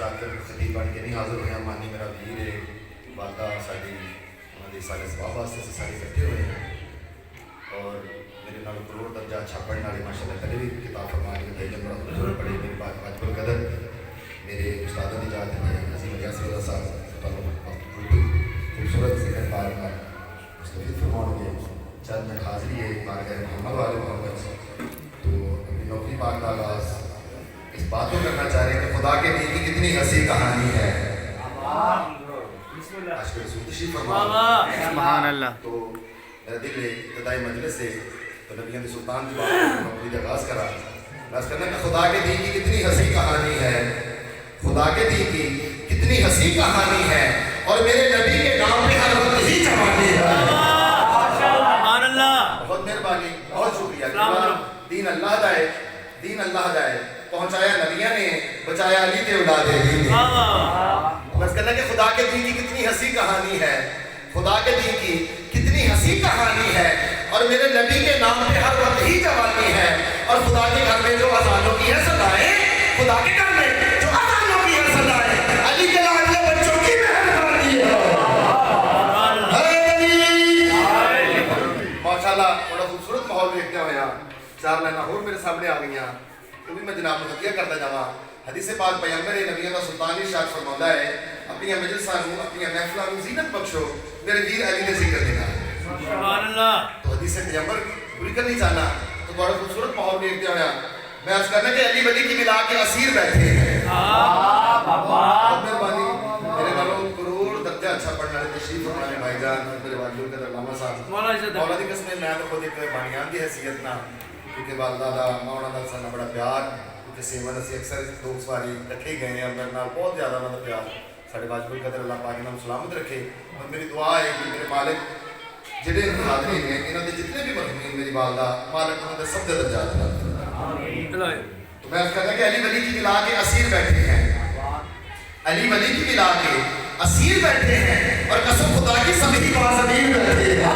जाकर खतीब बन के नहीं हाजिर हुए। मानी मेरा वीर है वादा साड़ी उन्होंने सारे सवाब वास्ते से सारे इकट्ठे हुए हैं और मेरे नाल करोड़ दर्जा अच्छा पढ़ने वाले माशाल्लाह कभी भी किताब फरमान के तयन बड़ा खूबसूरत पढ़े। मेरी बात वाजिबुल कदर मेरे उस्ताद की जात है अजीम अलियास साहब खूबसूरत जिक्र बार बार मुस्तफीद फरमाओगे चंद में हाजिरी है बारगाह मोहम्मद वाले मोहम्मद। तो अपनी नौकरी पाक का आगाज़ इस बात को करना चाह रहे हैं कि खुदा के दीन की कितनी हंसी कहानी है। तो मेरा दिल इब्तिदाई मजलिस से तो नबियों के सुल्तान की बात नौकरी का आगाज़ करा बस करना कि खुदा के दीन की कितनी हंसी कहानी है। खुदा के दीन की कितनी हंसी कहानी है और मेरे नबी के नाम पे हर वक्त ही जवानी है। बहुत मेहरबानी बहुत शुक्रिया। दीन अल्लाह जाए दीन अल्लाह जाए पहुंचाया नबिया ने बचाया अली के औलादे दीन। बस कहना कि खुदा के दीन की कितनी हंसी कहानी है। खुदा के दीन की कितनी हंसी कहानी है और मेरे नबी के नाम पे हर वक्त ही जवानी है। और खुदा के घर में जो अजानों की है सदाएं खुदा के घर में जो अजानों की है सदाएं अली के लाडले बच्चों की मेहरबानी है। माशाल्लाह बड़ा खूबसूरत माहौल देखते हुए यहाँ चार लाइना होर मेरे सामने आ गई तो भी मैं जनाब मुहैया करता जावा। हदीस पाक पैगंबर नबियों का सुल्तान इरशाद फरमाता है अपनी मजलिसां नूं अपनी महफिलां नूं ज़ीनत बख्शो मेरे वीर अली ने जिक्र देना। सुभान अल्लाह। तो हदीस पैगंबर पूरी करनी चाहना तो बड़ा खूबसूरत माहौल देखते हुए मैं अर्ज करना कि अली वली की मिला के असीर बैठे हैं। मेहरबानी मेरे नालों करोड़ दर्जा अच्छा पढ़ने वाले तशरीफ फरमाने भाईजान मेरे वालिद का अल्लामा साहब मौला दी कसम मैं तो खुद एक बानियान की हैसियत ना क्योंकि वालदा दा मौला दा साना बड़ा प्यार क्योंकि सेवन असी अक्सर लोग सवारी रखे गए हैं मेरे नाल बहुत ज़्यादा मतलब प्यार साढ़े वाजिबुल कदर अल्लाह पाक नाम सलामत रखे। और मेरी दुआ है कि मेरे मालिक जिहड़े हाज़रीन ने इन्हां दे जितने भी मरहूमीन मेरी वालदा मालिक उन्हां दे सब दे दर्जात तो मैं कहता कि अली वली की मिला के असीर बैठे हैं। अली वली की मिला के असीर बैठे हैं और कसम खुदा की सभी बाज़मीर बैठे हैं।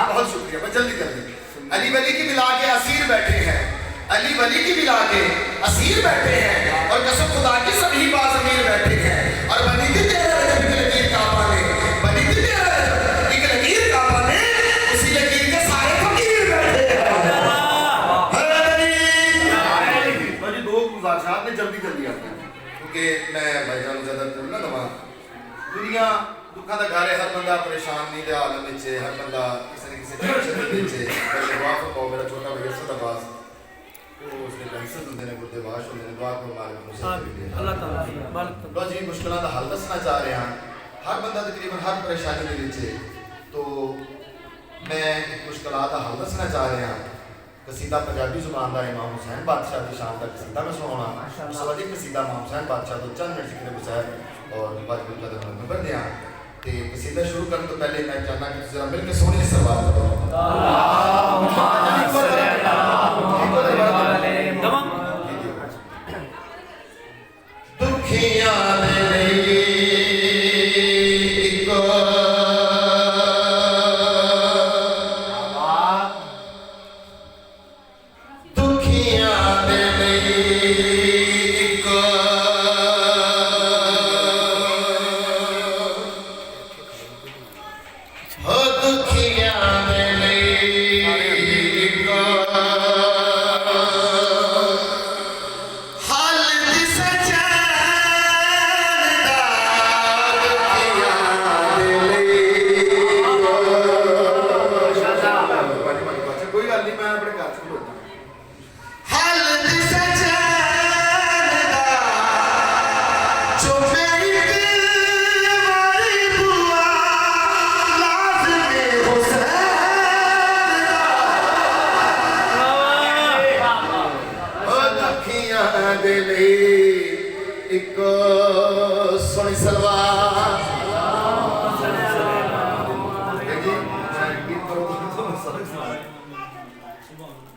बहुत शुक्रिया मैं जल्दी कर दी। अली वली की मिला के असीर बैठे हैं अली वली की मिला के असीर बैठे हैं और कसम खुदा की सभी बाज़मीर बैठे हैं। और बनी थी तेरा रजब की लकीर काबा ने बनी थी तेरा रजब की लकीर काबा ने उसी लकीर के सारे फकीर बैठे हैं। मुझे दो गुजारिशात ने जल्दी कर दिया क्योंकि मैं भाईजान ज़्यादा ना दवा दुनिया दुखा का घर है हर बंदा परेशान नहीं दे आलम में हर बंदा किसी न किसी टेंशन में मेरा छोटा भैया सदाबाज तो उसने कैंसर होंगे ने गुर्दे वाश होंगे ने दुआ को मालिक अल्लाह ताला लो जी मुश्किलों का हल दसना चाह रहे हैं हर बंदा तकरीबन हर परेशानी के नीचे तो मैं एक मुश्किलात का हल दसना चाह रहे हैं। कसीदा पंजाबी जुबान का इमाम हुसैन बादशाह की शान का कसीदा मैं सुनाना उस वाली कसीदा इमाम हुसैन बादशाह तो चंद मिनट जिक्र हुसैन और वाजिबुल कदर नंबर दिया ते कसीदा शुरू करने तो पहले मैं चाहना कि जरा मिलकर सोने से सवाल करो। दुखियां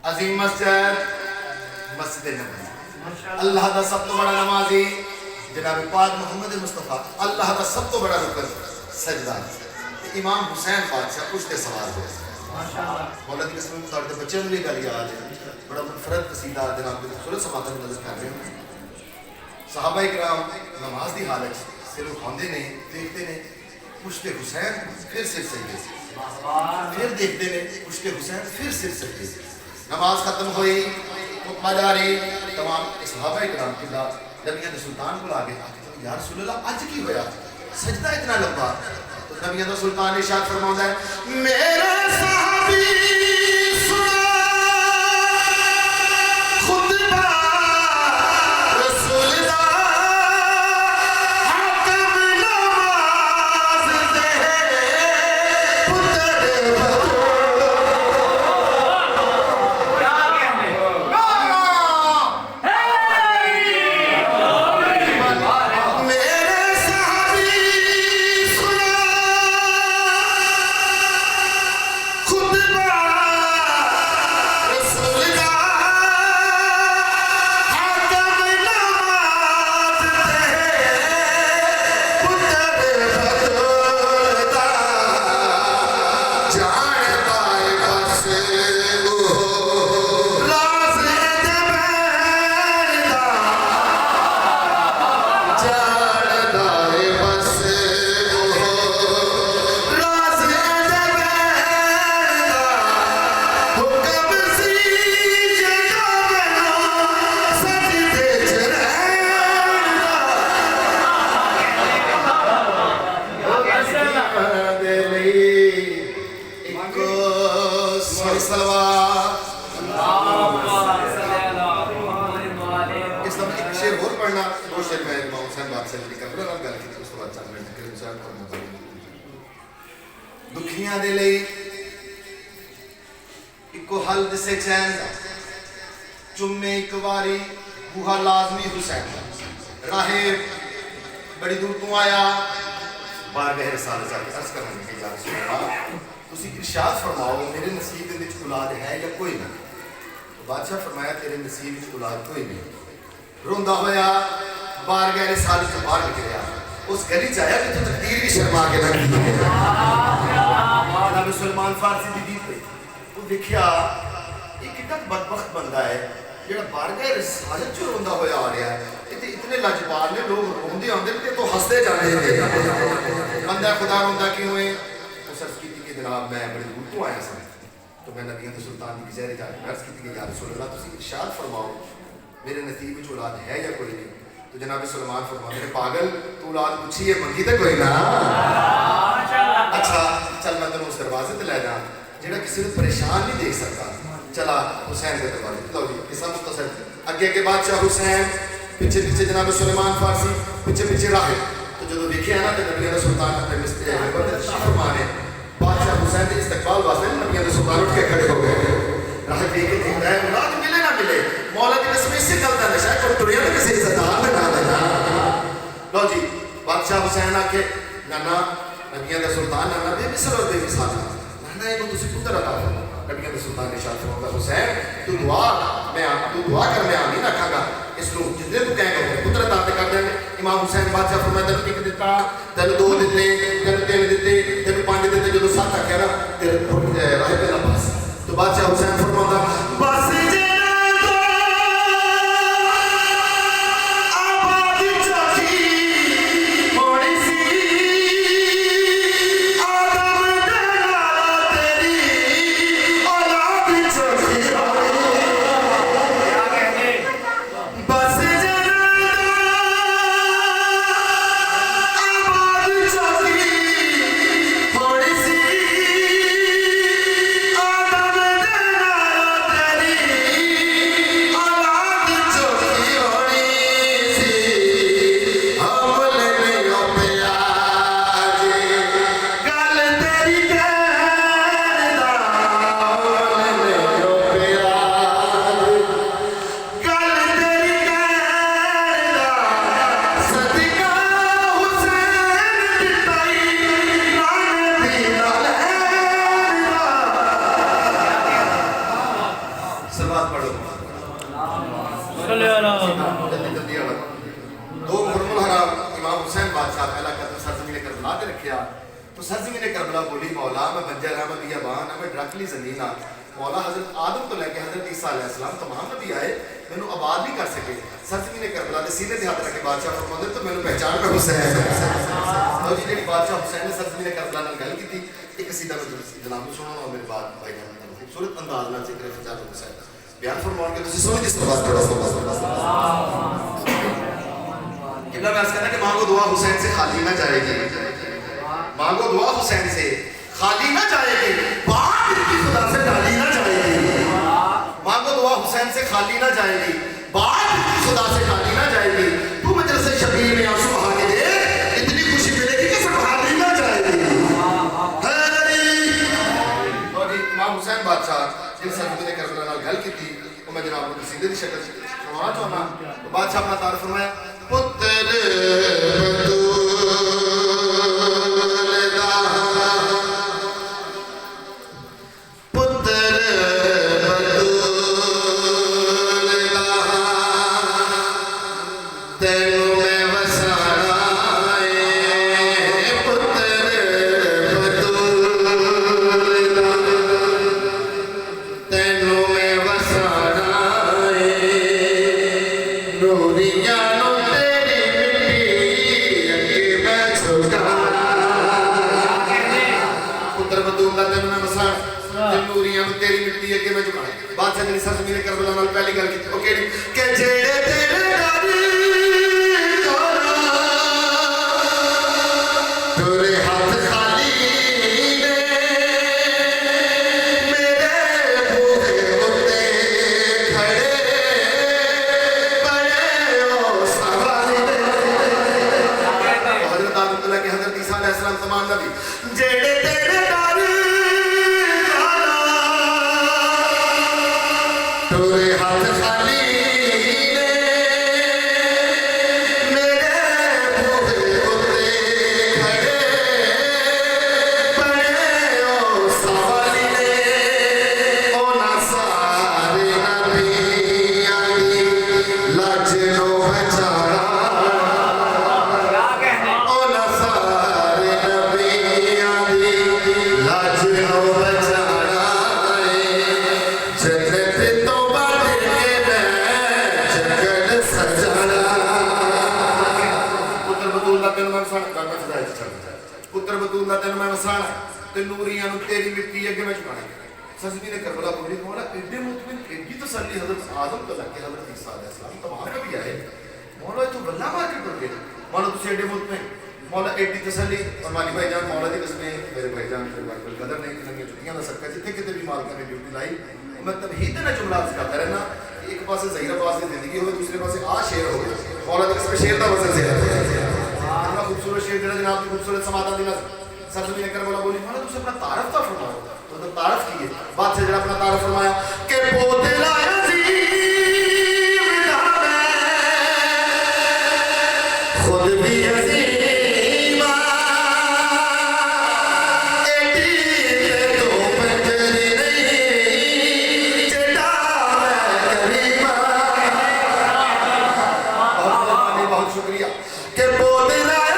अजीम मस्जिद मस्जिद नबी अल्लाह का सब तो बड़ा नमाजी जनाब पाक मोहम्मद मुस्तफा अल्लाह का सब तो बड़ा रुकन सजदा इमाम हुसैन बादशाह उसके सवाल हो माशाअल्लाह मौला दी कसम साडे बच्चे ने भी गल याद है बड़ा मुनफरद कसीदा जनाब के खूबसूरत समात में नजर कर रहे हैं सहाबा इकराम नमाज की हालत सिर उठाते हैं, देखते हैं पुश्ते हुसैन फिर सिर सजदे, फिर देखते हैं पुश्ते हुसैन फिर सिर सजदे। नमाज खत्म हुई, खुतबा जारी, तमाम सहाबा इकराम किला नबियां दे सुल्तान को आके आके या रसूल अल्लाह अज की होया सजदा इतना लंबा? तो नबियां दा सुल्तान इरशाद फरमांदा है मेरे सहाबी दुखियां दे लई इको हल दिसे चैन दा, चुम्मे एक बारी बूहा लाजमी हुसैन दा। राहे बड़ी दूर तू आया बार गहर साल जाके अर्ज करने के या रसूल अल्लाह तुसी इरशाद फरमाओ मेरे नसीब दे विच औलाद है या कोई नहीं? तो बादशाह फरमाया तेरे नसीब विच औलाद कोई नहीं। रोंदा होया बार गहर साल से बाहर निकलिया, उस गली च आया कि तू तकदीर भी शर्मा के लग गई। जनाब सलमान फारसी दी दीद पे वो देखिया ये कितना बदबख्त बंदा है जेड़ा बारगाह रिसालत च रोंदा होया आ रहा है। इतने लाजवाब ने लोग रोंदे आंदे ते तो हंसदे जाते हैं। बंदा खुदा रोंदा क्यों है? उस अर्ज की कि जनाब मैं बड़ी दूर तो आया सा, तो मैं नबियां दे सुल्तान की ज़हर जाके अर्ज की कि या रसूल अल्लाह तुसी इरशाद फरमाओ मेरे नसीब विच औलाद है या कोई नहीं? तो जनाब सलमान फरमाते हैं पागल तू औलाद पूछी है मंगी तो कोई ना। अच्छा चल मैं तेन उस दरवाजे ते लै जा जेड़ा किसी को परेशान नहीं देख सकता। चला हुसैन के दरवाजे। लो जी किस्सा मुख्तसर, अगे अगे बादशाह हुसैन, पीछे पीछे जनाब सुलेमान फारसी, पीछे पीछे राहे। तो जो देखिए ना तो नबियां दा सुल्तान अपने मिस्त्री फरमाने बादशाह हुसैन के इस्तकबाल वास्ते नबियां दा सुल्तान उठ के खड़े हो गए। राह देख के देखता है औलाद मिले ना मिले मौला की कसम इससे चलता नशा को तुरिया तो किसी इज्जतदार में ना देना। लो जी बादशाह हुसैन आके नाना नबियां दा सुल्तान नाना बेमिसाल और बेमिसाल नाना ये तुसी पुत्र अता फरमाओ। नबियां दा सुल्तान ने इरशाद फरमाया हुसैन तू दुआ कर मैं आमीन आखांगा इसको जितने तू कहेगा पुत्र अता कर देंगे। इमाम हुसैन बादशाह फरमाया तेन एक दिता, तेन दो दिते, तेन तीन दिते, तेन पांच दिते, जो सत्त आख्या ना तेरे राह पे ना बस। तो बादशाह हुसैन फरमांदा बस तो सरजमीन करबला बोली मौला मैं बंजर हाँ मैं बियाबान हाँ मैं ड्रकली ज़मीन हाँ। मौला हज़रत आदम तो लैके हज़रत ईसा अलैहिस्सलाम तमाम नबी आए मैनू आबाद नहीं कर सके सरजमीन करबला के सीने हाथ रख के बादशाह फरमाते तो मैंने पहचान का हुसैन तो जी जी बादशाह हुसैन ने सरजमीन करबला नाल गल की एक सीधा जनाब को सुनाना मेरे बाद भाई जान खूबसूरत अंदाज नाल जिक्र फजाल हुसैन बयान फरमान के तुझे सुनो जिस बात थोड़ा सा कितना मैं कहना कि मांगो दुआ हुसैन से खाली ना जाएगी मांगो दुआ हुसैन से खाली ना जाएगी बात की खुदा से डाली ना जाएगी मांगो दुआ हुसैन से खाली ना जाएगी बात की खुदा से डाली ना जाएगी तू मजलिस शबीर में आंसू बहा के दे इतनी खुशी मिलेगी कि संभाली ना जाएगी और इमाम हुसैन बादशाह जिन सरजमीन करबला नाल गल की थी वो मैं जनाब को सीधे दी शक्ल सुनाना चाहना तो बादशाह अपना तारीफ फरमाया पुत्र सरजमीन करबला नाल पहली गल की ओ केड़ी के जेड़े तेरे डारी तोरे हाथ खाली ने मेरे बूहे उत्ते खड़े बड़े ओ सवाली ने हजरत अब्दुल्लाह के हजरत ईसा अलैहिस्सलाम तमाम नबी जेड़े तेरे डारी तोरे हाथ खाली ने मेरे बूहे उत्ते खड़े बड़े ओ सवाली ने ओ ना सारे नबियां दी लाज नो बचाड़ा ओ ना सारे नबियां दी लाज नो बचाड़ा जन्नत तो पुत्र बतूल तेन मैं वसाना ते नूरियां तेरी मिट्टी अगे मैं झुकाना सरजमीन करबला बोली मौला एडे मुतमिन एडी तसल्ली हजरत आदम तो लग के हजरत ईसा अलैहिस्सलाम तमाम नबी आए मौला तो गल्ला मार के कर मौला तुझे एडे मुतमिन मौला एडी तसल्ली और माली भाई जान मौला दी कसमें मेरे भाई जान फिर कोई कदर नहीं कि छुट्टियां का सबका जिथे किते भी मालिक ने ड्यूटी लाई मैं तबहीद ना जुमला करता रहना एक पासे ज़हीरा पास की जिंदगी हो दूसरे पासे आ शेर हो मौला दी कसमें शेर का वजन ज्यादा इतना खूबसूरत शेर जरा जनाब की खूबसूरत समाधान दिला सरजमीन करबला बोली मौला तुझे अपना तारफ तो फरमाओ तो तारफ की है बात से जरा अपना तारफ फरमाया कि पोते लाया जी खुद भी अजीमा एडी तो पंजरी नहीं चटा करीमा बहुत शुक्रिया कि पोते लाया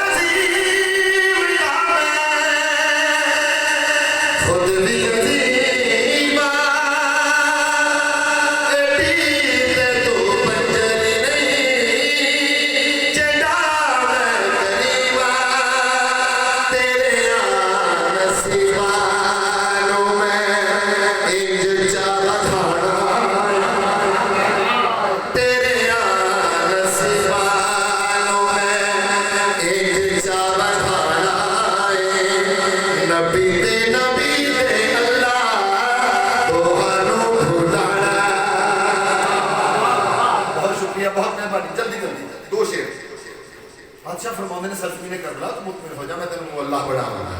बादशाह फरमाते ने सरजमीन करबला तो मुतमिन हो जा मैं तेरे अल्लाह बढ़ाऊंगा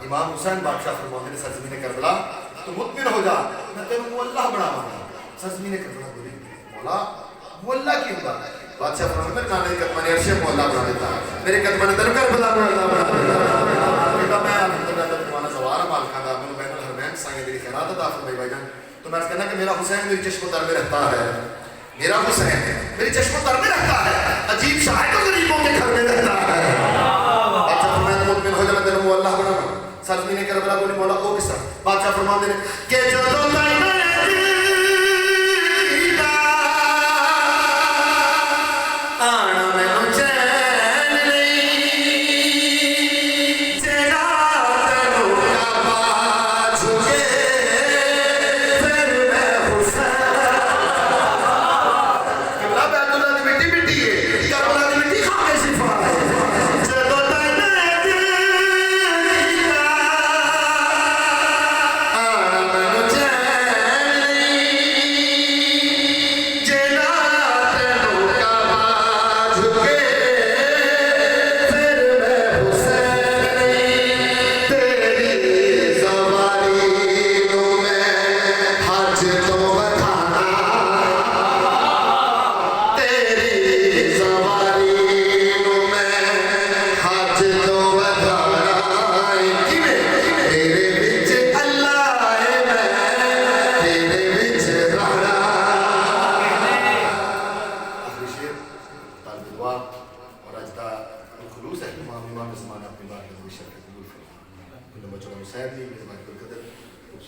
इमाम हुसैन बादशाह फरमाते ने सरजमीन करबला तो मुतमिन हो जा मैं तेरे अल्लाह बढ़ाऊंगा सरजमीन करबला बोली मौला मोहल्ला की होगा बादशाह फरमाते मेरे नाने के कदम ने अर्श मोहल्ला बना देता मेरे कदम ने तेरे करबला मोहल्ला बना देता बेटा मैं अल्हम्दुलिल्लाह तुम्हारा सवार माल खादा मैंने बैनुल हरमैन संगे तेरी खैरात अता फरमाई भाईजान तो मैं कहना कि मेरा हुसैन मेरी चश्मों में रहता है मेरा हुसैन मेरी चश्मों में रहता है अजीब शायर तो गरीबों के घर में रहता है बादशाह फरमाते मुतमिन हो जा मैं तेरे अल्लाह बनाऊंगा सरजमीन करबला बोली मौला ओ किस तरह बादशाह फरमाते ने कि जो तो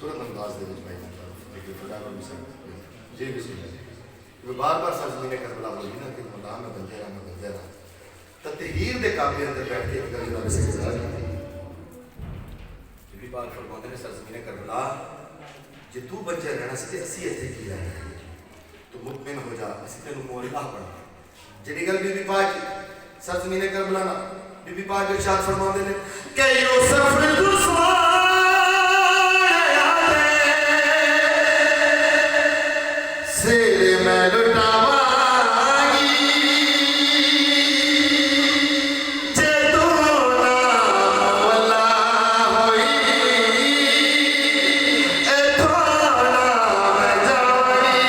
खूबसूरत अंदाज दे भाई जी बिस्मिल्लाह बार बार सरज़मीन करबला बोली ना कि मौला मैं बंदे रहा ततहीर दे काबे अंदर बैठ के एक गल जनाब से गुजारा की बीबी पाक फरमाते ने सरज़मीन करबला जे तू बच्चे रहना सी असी इत्थे की रहना है तो मुतमिन हो जा असी तेनू मोहल्ला पढ़ा जेडी गल बीबी पाक सरज़मीन करबला ना बीबी पाक इरशाद फरमाते ने कि यूसुफ सिर में लुटावागी जे तू ना मौला होई ए थोड़ा मैं जावागी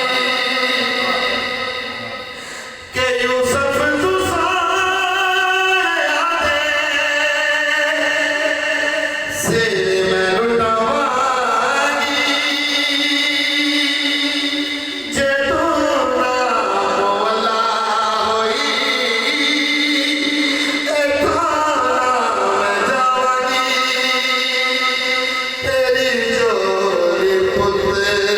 के यूसुफ तू सारे आते सिर में लुटावागी जे तू ना मौला होई ए थोड़ा मैं जावागी तेरी जोड़ी पुत्र